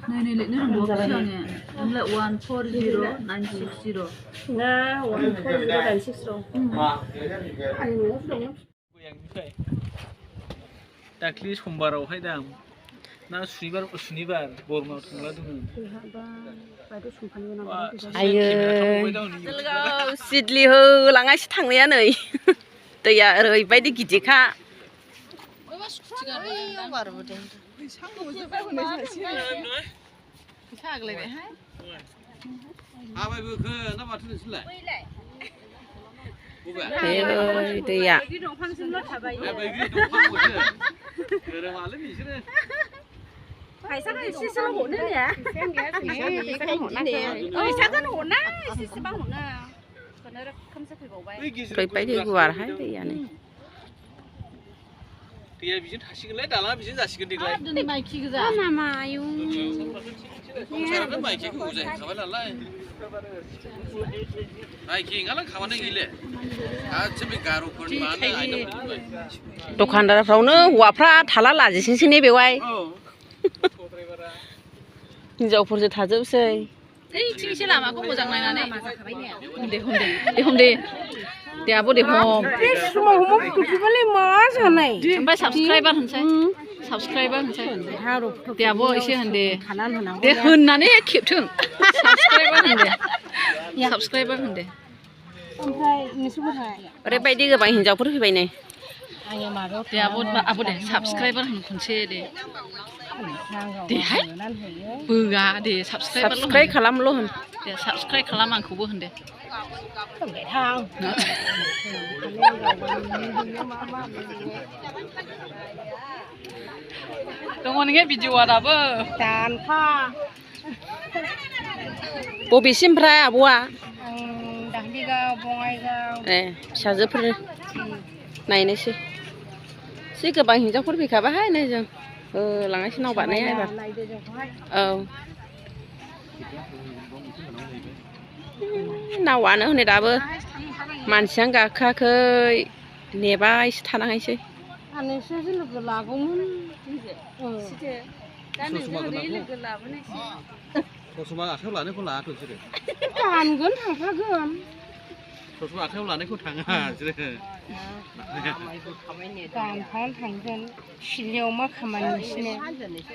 này lệ nó đồ cái này nó là 140960 nga 140960 दाख्लि समबारावहाय दां ना सुनिबार बरमायाव थांला दंमोन आयो सिदलि होलाङासो थांनाया नै दैया ओरैबायदि गिदिरखा दैया फैसाखौ एसेसोल' हरनो ने फैसाखौनो हरना एसेसेबां हरनो खौनो रोखोमसो फैबावबाय ओरैबायदि गुवारहाय दैयानो दैया बिजों थासिगोनलाय दालाङा बिजों जासिगोन देग्लाय दिनै माइखि गोजा नामा आयु संसारानो माइखिखौ जाहैखाबाय नालाय माइखि ओंखारलां खामानो गैले गासै बे गार'फोरनि मानो आयदाफोर दखानदारफ्रावनो हौवाफ्रा थाला लाजिसिनसै ने बेवहाय हिनजावफोरसो थाजोबसै ओइथिंसो लामाखौ मोजां नायनानै हमदे दे आब' दे हम बे समाव हमफिनबालाय मा जानाय ओमफ्राय साबसक्राइबार होनसै दे आब' एसे होनदे दे होननानै खेबथों साबसक्राइबार होनदे ओमफ्राय नोंसोरबोहाय ओरैबायदि गोबां हिनजावफोर फैबाय नै दे आब' दे साबसक्राइबार होन खनसे दे देहाय बोगा दे साबसक्राइब खालामल' होन दे साबसक्राइब खालाम आंखौबो होन दे दङ नोङो भिडिअ'आ दाबो दानफा बबेसिमफ्राय आब'आ दाहलिगाव बङाइगाव ए फिसाजोफोर नायनोसै एसे गोबां हिनजावफोर फैखाबाहाय नै जों लांनायसै नाव बारनाया एबार औ नावानो हनै दाबो मानसियानो गाखोआखै नेबायसो थानांसै नोंसोरसो लोगो लागौमोन ससमा आखायाव लानायखौ लायाथ' बिसोरो दानगोन थांफागोन ससमा आखायाव लानायखौ थाङा बिसोरो दानफानो थांगोन सिलियाव मा खामानि नोंसिनो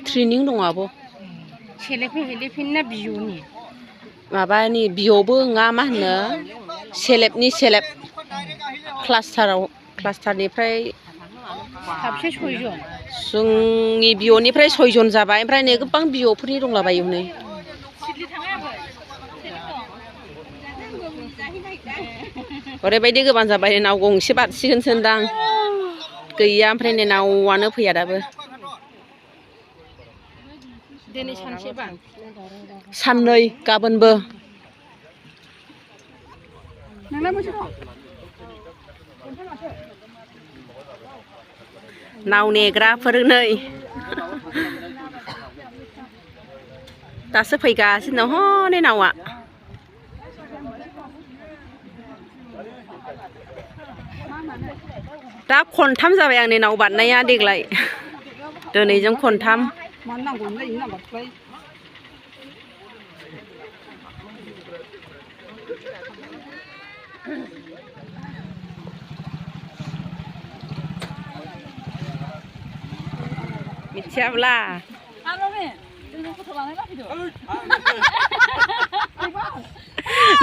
ट्रेनिं दं आब' सेलेफे हेलेफिन ना बिअनि माबानि बिअबो नङा मा होनो सेलेबनि सेलेब क्लास्टारनिफ्राय साबसे 6 जन जोंनि बिअनिफ्राय 6 जन जाबाय ओमफ्राय नै गोबां बिअफोरनि दंलाबायो नै ओरैबायदि गोबां जाबाय नाव गंसे बारसिगोनसो होनदां गैया ओमफ्राय नै नावानो फैया दाबो दिनै सानसेबा साननै गाबोनबो नाव नेग्राफोर नै दासो फैगासिनो हनै नावा दा खनथाम जाबाय आंनि नाव बारनाया देग्लाय दिनैजों खनथाम मिथियाब्ला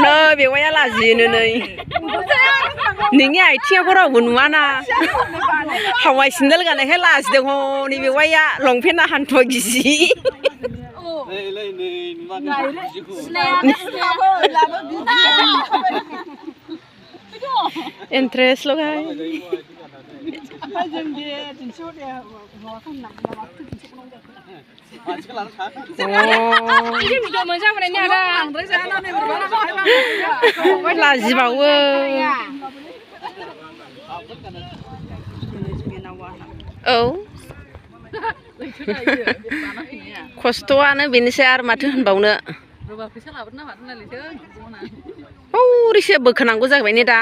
नै बेवाइया लाजियोनो नै नोंनि आथिङाखौ रावबो नुवाना हावाइ सेन्देल गाननायखाय लाजिदों हनै बेवाइया लंपेन्टआ हान्थुआ गिजि इन्ट्रेस्ट लगाय लाजिबावो औ खस्थ'आनो बेनोसै आरो माथो होनबावनो हौरैसो बोखोनांगौ जाबाय ने दा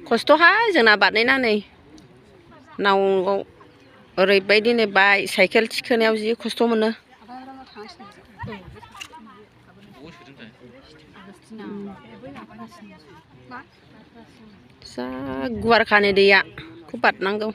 खस्थ'हाय जोंना बारनायनानै नावआव ओरैबायदिनो बाय साइकेल थिखोनायाव जि खस्थ' मोनो जा गुवारखानि दैया बेखौ बारनांगौ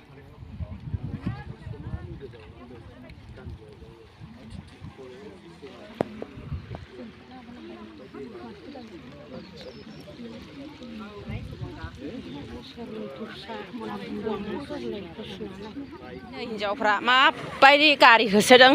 हिन्जावफ्रा माबायदि गारि होसोदों